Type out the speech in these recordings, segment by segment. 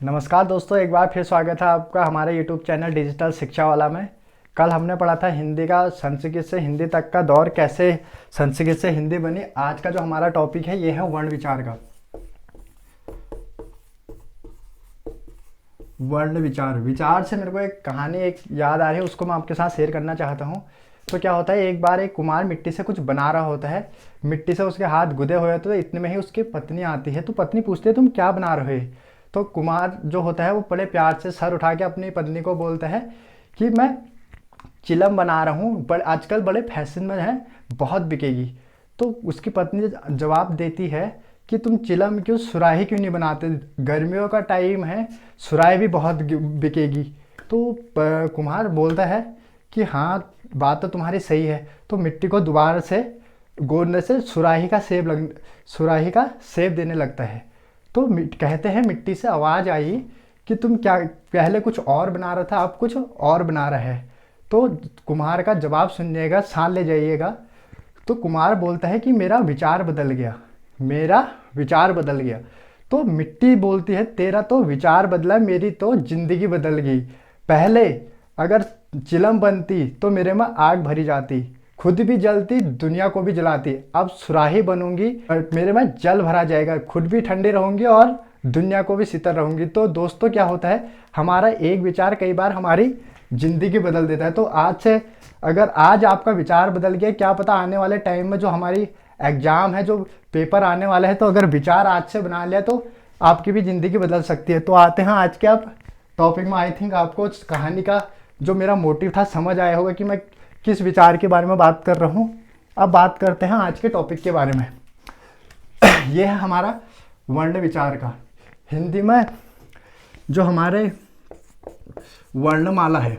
नमस्कार दोस्तों, एक बार फिर स्वागत है आपका हमारे YouTube चैनल डिजिटल शिक्षा वाला में। कल हमने पढ़ा था हिंदी का संस्कृत से हिंदी तक का दौर, कैसे संस्कृत से हिंदी बनी। आज का जो हमारा टॉपिक है ये है वर्ण विचार का। वर्ण विचार विचार से मेरे को एक कहानी याद आ रही है, उसको मैं आपके साथ शेयर करना चाहता हूँ। तो क्या होता है, एक बार एक कुम्हार मिट्टी से कुछ बना रहा होता है। मिट्टी से उसके हाथ गुदे हुए होते, तो इतने में ही उसकी पत्नी आती है। तो पत्नी पूछती है तुम क्या बना रहे हो। तो कुमार जो होता है वो बड़े प्यार से सर उठा के अपनी पत्नी को बोलता है कि मैं चिलम बना रहा हूँ, बड़े आजकल बड़े फैशन में है, बहुत बिकेगी। तो उसकी पत्नी जवाब देती है कि तुम चिलम क्यों, सुराही क्यों नहीं बनाते, गर्मियों का टाइम है, सुराही भी बहुत बिकेगी। तो कुम्हार बोलता है कि हाँ बात तो तुम्हारी सही है। तो मिट्टी को दोबारा से गोंदने से सुराही का सेब देने लगता है। तो कहते हैं मिट्टी से आवाज़ आई कि तुम क्या पहले कुछ और बना रहा था, अब कुछ और बना रहा है। तो कुम्हार का जवाब सुनिएगा, सान ले जाइएगा। तो कुम्हार बोलता है कि मेरा विचार बदल गया, मेरा विचार बदल गया। तो मिट्टी बोलती है तेरा तो विचार बदला, मेरी तो जिंदगी बदल गई। पहले अगर चिलम बनती तो मेरे में आग भरी जाती, खुद भी जलती दुनिया को भी जलाती। अब सुराही बनूंगी और मेरे में जल भरा जाएगा, खुद भी ठंडी रहूंगी और दुनिया को भी शीतल रहूंगी। तो दोस्तों क्या होता है, हमारा एक विचार कई बार हमारी ज़िंदगी बदल देता है। तो आज से अगर आज आपका विचार बदल गया, क्या पता आने वाले टाइम में जो हमारी एग्ज़ाम है, जो पेपर आने वाला है, तो अगर विचार आज से बना लिया तो आपकी भी ज़िंदगी बदल सकती है। तो आते हैं आज के आप टॉपिक में। आई थिंक आपको इस कहानी का जो मेरा मोटिव था समझ आया होगा कि मैं किस विचार के बारे में बात कर रहा हूँ। अब बात करते हैं आज के टॉपिक के बारे में। यह है हमारा वर्ण विचार का। हिंदी में जो हमारे वर्णमाला है,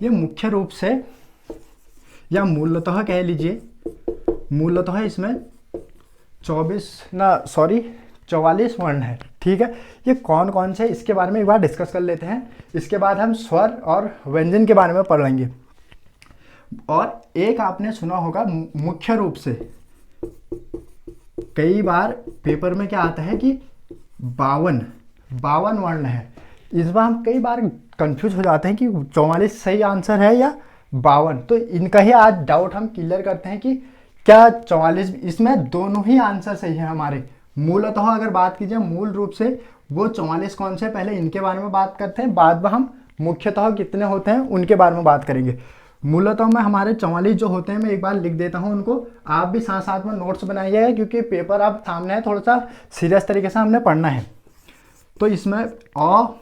ये मुख्य रूप से या मूलतः कह लीजिए, मूलतः इसमें 44 वर्ण है। ठीक है, ये कौन कौन से, इसके बारे में एक बार डिस्कस कर लेते हैं। इसके बाद हम स्वर और व्यंजन के बारे में पढ़ लेंगे। और एक आपने सुना होगा मुख्य रूप से, कई बार पेपर में क्या आता है कि 52 वर्ण है। इस बार हम कई बार कंफ्यूज हो जाते हैं कि 44 सही आंसर है या 52। तो इनका ही आज डाउट हम क्लियर करते हैं कि क्या 44, इसमें दोनों ही आंसर सही है हमारे। मूलतः अगर बात कीजिए मूल रूप से वो 44 कौन से, पहले इनके बारे में बात करते हैं, बाद में हम मुख्यतः कितने होते हैं उनके बारे में बात करेंगे। मूलतः में हमारे 44 जो होते हैं, मैं एक बार लिख देता हूं उनको, आप भी साथ साथ में नोट्स बनाइएगा क्योंकि पेपर अब सामने है, थोड़ा सा सीरियस तरीके से हमने पढ़ना है। तो इसमें अ,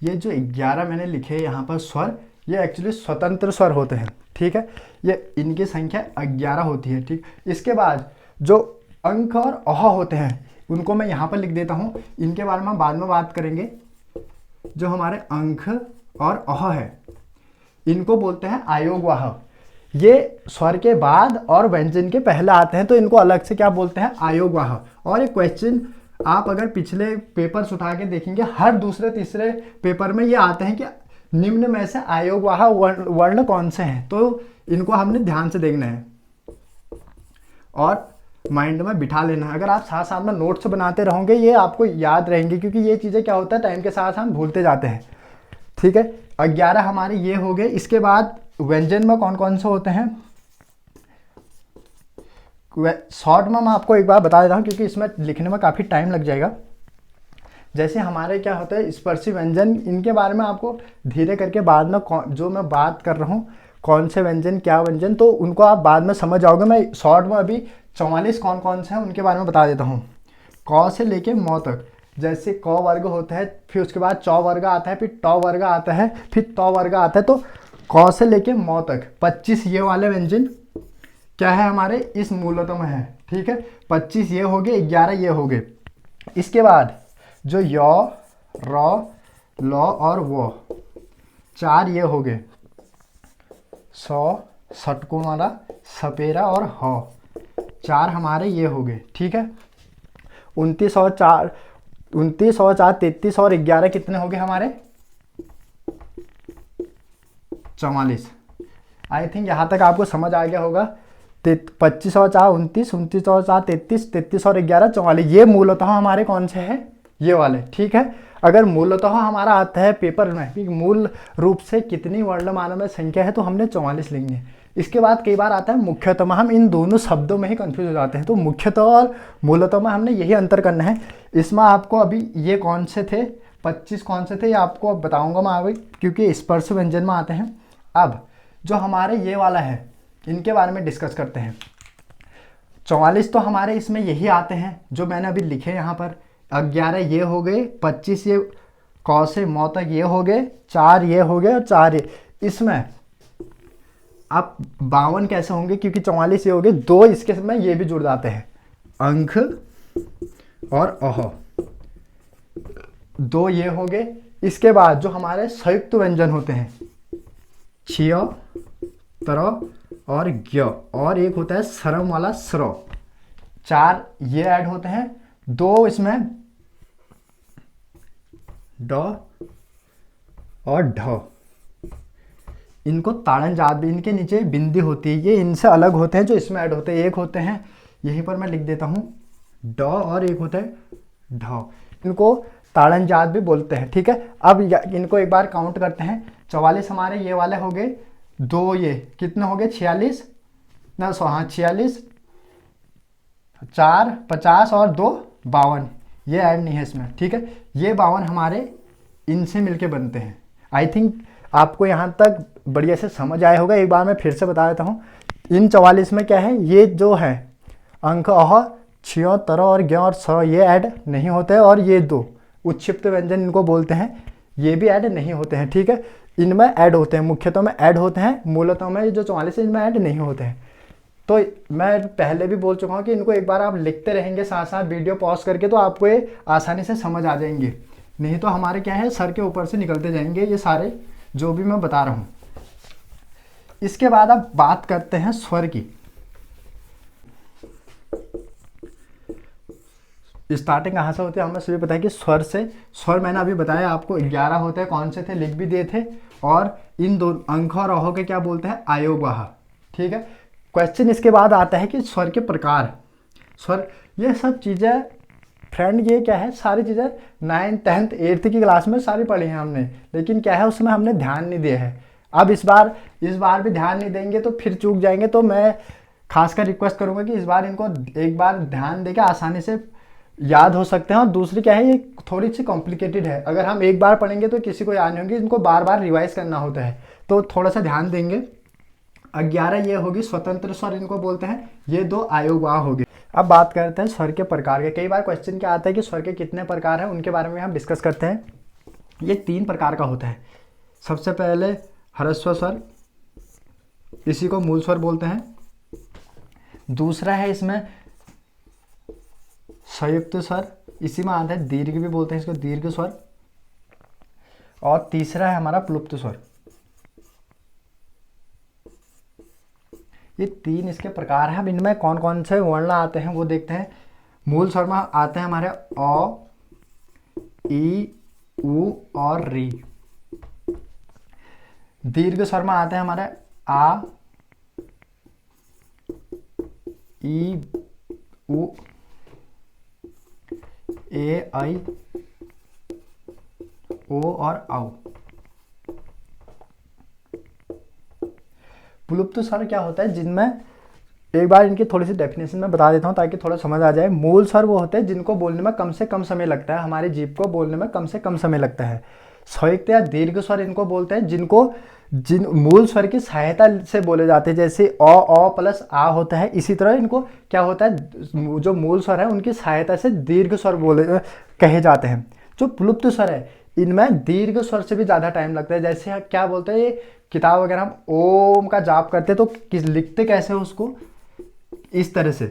ये जो 11 मैंने लिखे यहाँ पर स्वर, ये एक्चुअली स्वतंत्र स्वर होते हैं। ठीक है, ये इनकी संख्या 11 होती है। ठीक, इसके बाद जो अंक और अह होते हैं उनको मैं यहाँ पर लिख देता हूँ, इनके बारे में हम बाद में बात करेंगे। जो हमारे अंक और अह है इनको बोलते हैं आयोगवाह। ये स्वर के बाद और व्यंजन के पहले आते हैं, तो इनको अलग से क्या बोलते हैं, आयोगवाह। और ये क्वेश्चन आप अगर पिछले पेपर्स उठा के देखेंगे, हर दूसरे तीसरे पेपर में ये आते हैं कि निम्न में से आयोगवाह वर्ण कौन से हैं। तो इनको हमने ध्यान से देखना है और माइंड में बिठा लेना है। अगर आप साथ साथ में नोट्स बनाते रहोगे ये आपको याद रहेंगे, क्योंकि ये चीज़ें क्या होता है टाइम के साथ हम भूलते जाते हैं। ठीक है, 11 हमारे ये हो गए। इसके बाद व्यंजन में कौन कौन से होते हैं, शॉर्ट में मैं आपको एक बार बता देता हूँ क्योंकि इसमें लिखने में काफ़ी टाइम लग जाएगा। जैसे हमारे क्या होता है स्पर्शी व्यंजन, इनके बारे में आपको धीरे करके बाद में जो मैं बात कर रहा हूँ कौन से व्यंजन क्या व्यंजन, तो उनको आप बाद में समझ जाओगे। मैं शॉर्ट में अभी 44 कौन कौन से हैं उनके बारे में बता देता हूँ। क से लेके म तक, जैसे क वर्ग होता है, फिर उसके बाद च वर्ग आता है, फिर ट वर्ग आता है, फिर त वर्ग आता है। तो क से लेके म तक 25 ये वाले व्यंजन क्या है हमारे इस मूलतः में है। ठीक है, 25 ये हो गए, 11 ये हो गए। इसके बाद जो य, र, ल और व 4 ये हो गए, सौ, षटकोण वाला, सपेरा और ह 4 हमारे ये हो गए। ठीक है, 29 और 4 33 और 11 कितने हो गए हमारे? 44। आई थिंक यहाँ तक आपको समझ आ गया होगा। 25 और 4 29, 29 और 4 33, 33 और 11 44। ये मूलतः हमारे कौन से हैं? ये वाले, ठीक है। अगर मूलतः हमारा आता है पेपर में कि मूल रूप से कितनी वर्णमाला में संख्या है, तो हमने 44 लेंगे। इसके बाद कई बार आता है मुख्यतः, हम इन दोनों शब्दों में ही कंफ्यूज हो जाते हैं। तो मुख्यतः और मूलतः में हमने यही अंतर करना है। इसमें आपको अभी ये कौन से थे, 25 कौन से थे, ये आपको अब बताऊंगा मैं आगे, क्योंकि स्पर्श व्यंजन में आते हैं। अब जो हमारे ये वाला है, इनके बारे में डिस्कस करते हैं। 44 तो हमारे इसमें यही आते हैं जो मैंने अभी लिखे यहाँ पर। 11 ये हो गए, 25 ये क से म तक ये हो गए, 4 ये हो गए और 4 ये। इसमें अब 52 कैसे होंगे, क्योंकि 44 ये हो गए, 2 इसके में ये भी जुड़ जाते हैं, अंक और अह, 2 ये हो गए। इसके बाद जो हमारे संयुक्त व्यंजन होते हैं, छिय, तर और ज्ञ, और एक होता है सरम वाला स्र, 4 ये ऐड होते हैं, 2 इसमें ड और ढ। इनको ताड़न जात भी, इनके नीचे बिंदी होती है, ये इनसे अलग होते हैं जो इसमें ऐड होते हैं। एक होते हैं, यहीं पर मैं लिख देता हूँ, ड, और एक होता है ढ। इनको ताड़न जात भी बोलते हैं, ठीक है। अब इनको एक बार काउंट करते हैं। 44 हमारे ये वाले हो गए, 2 ये कितने हो गए, 46 ना, 46, 4 50 और 2 52, ये ऐड नहीं है इसमें, ठीक है। ये 52 हमारे इनसे मिलके बनते हैं। आई थिंक आपको यहाँ तक बढ़िया से समझ आया होगा। एक बार मैं फिर से बता देता हूँ। इन 44 में क्या है, ये जो है अंक अह, छिय, तर और ज्ञ और स ये ऐड नहीं होते हैं, और ये 2 उच्छिप्त व्यंजन इनको बोलते हैं, ये भी ऐड नहीं होते हैं, ठीक है। इनमें ऐड होते हैं, मुख्यतः में ऐड होते हैं, मूलतः में जो 44 है इनमें ऐड नहीं होते हैं। तो मैं पहले भी बोल चुका हूँ कि इनको एक बार आप लिखते रहेंगे साथ साथ वीडियो पॉज करके, तो आपको ये आसानी से समझ आ जाएंगे। नहीं तो हमारे क्या है, सर के ऊपर से निकलते जाएंगे ये सारे जो भी मैं बता रहा हूँ। इसके बाद अब बात करते हैं स्वर की। स्टार्टिंग कहाँ से होती है, हमें सभी पता है कि स्वर से। स्वर मैंने अभी बताया आपको 11 होते हैं, कौन से थे लिख भी दिए थे। और इन दो अंक और अह के क्या बोलते हैं, आयोगवाह, ठीक है। क्वेश्चन इसके बाद आता है कि स्वर के प्रकार। स्वर, ये सब चीज़ें फ्रेंड, ये क्या है, सारी चीज़ें 9th 10th 8th की क्लास में सारी पढ़ी हैं हमने, लेकिन क्या है उसमें हमने ध्यान नहीं दिया है। अब इस बार भी ध्यान नहीं देंगे तो फिर चूक जाएंगे। तो मैं खासकर रिक्वेस्ट करूंगा कि इस बार इनको एक बार ध्यान देके आसानी से याद हो सकते हैं। और दूसरी क्या है, ये थोड़ी सी कॉम्प्लिकेटेड है, अगर हम एक बार पढ़ेंगे तो किसी को याद नहीं होगी, इनको बार बार रिवाइज करना होता है, तो थोड़ा सा ध्यान देंगे। 11 ये होगी स्वतंत्र स्वर इनको बोलते हैं, ये 2 आयोगवाह होगी। अब बात करते हैं स्वर के प्रकार के। कई बार क्वेश्चन क्या आता है कि स्वर के कितने प्रकार हैं, उनके बारे में हम डिस्कस करते हैं। ये 3 प्रकार का होता है। सबसे पहले ह्रस्व स्वर, इसी को मूल स्वर बोलते हैं। दूसरा है इसमें संयुक्त स्वर, इसी में आता है दीर्घ भी बोलते हैं इसको, दीर्घ स्वर। और तीसरा है हमारा प्लुप्त स्वर। ये 3 इसके प्रकार हैं। अब इनमें कौन कौन से वर्ण आते हैं वो देखते हैं। मूल स्वर में आते हैं हमारे अ, ई, उ और री। दीर्घ स्वर में आते हैं हमारे आ, ई, उ, ए, आई, ओ और औ। प्लुप्त स्वर क्या होता है, जिनमें एक बार इनकी थोड़ी सी डेफिनेशन में बता देता हूँ ताकि थोड़ा समझ आ जाए। मूल स्वर वो होते हैं जिनको बोलने में कम से कम समय लगता है, हमारी जीभ को बोलने में कम से कम समय लगता है। संयुक्त या दीर्घ स्वर इनको बोलते हैं जिन मूल स्वर की सहायता से बोले जाते हैं। जैसे अ प्लस आ होता है, इसी तरह इनको क्या होता है, जो मूल स्वर है उनकी सहायता से दीर्घ स्वर कहे जाते हैं। जो प्लुप्त स्वर है इनमें दीर्घ स्वर से भी ज़्यादा टाइम लगता है। जैसे क्या बोलते हैं, ये किताब वगैरह हम ओम का जाप करते हैं तो लिखते कैसे हो उसको, इस तरह से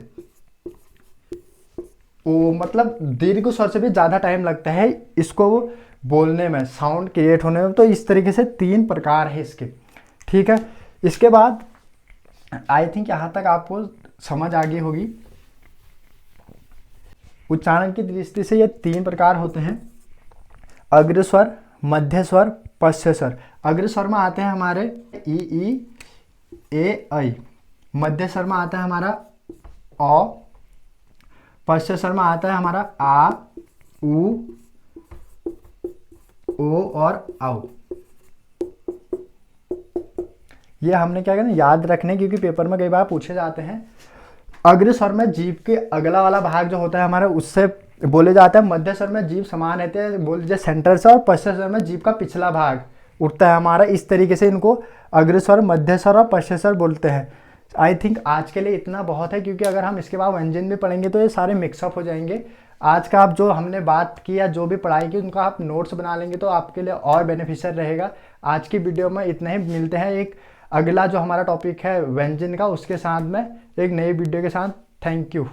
ओ, मतलब दीर्घ स्वर से भी ज़्यादा टाइम लगता है इसको बोलने में, साउंड क्रिएट होने में। तो इस तरीके से 3 प्रकार है इसके, ठीक है। इसके बाद आई थिंक यहाँ तक आपको समझ आ गई होगी। उच्चारण की दृष्टि से ये 3 प्रकार होते हैं, अग्रस्वर, मध्य स्वर, पश्च स्वर। अग्रस्वर में आते हैं हमारे ई ए ऐ, मध्य स्वर में आता है हमारा अ, पश्च स्वर में आता है हमारा आ, उ, ओ और औ। ये हमने क्या करना याद रखने, क्योंकि पेपर में कई बार पूछे जाते हैं। अग्र स्वर में जीभ के अगला वाला भाग जो होता है हमारा, उससे बोले जाता है। मध्य स्वर में जीभ समान रहते हैं, बोल लीजिए सेंटर से, और पश्च स्वर में जीभ का पिछला भाग उठता है हमारा। इस तरीके से इनको अग्र स्वर, मध्य स्वर और पश्च स्वर बोलते हैं। आई थिंक आज के लिए इतना बहुत है, क्योंकि अगर हम इसके बाद व्यंजन भी पढ़ेंगे तो ये सारे मिक्सअप हो जाएंगे। आज का आप जो हमने बात की या जो भी पढ़ाई की, उनका आप नोट्स बना लेंगे तो आपके लिए और बेनिफिशियल रहेगा। आज की वीडियो में इतना ही, मिलते हैं एक अगला जो हमारा टॉपिक है व्यंजन का, उसके साथ में एक नई वीडियो के साथ। Thank you.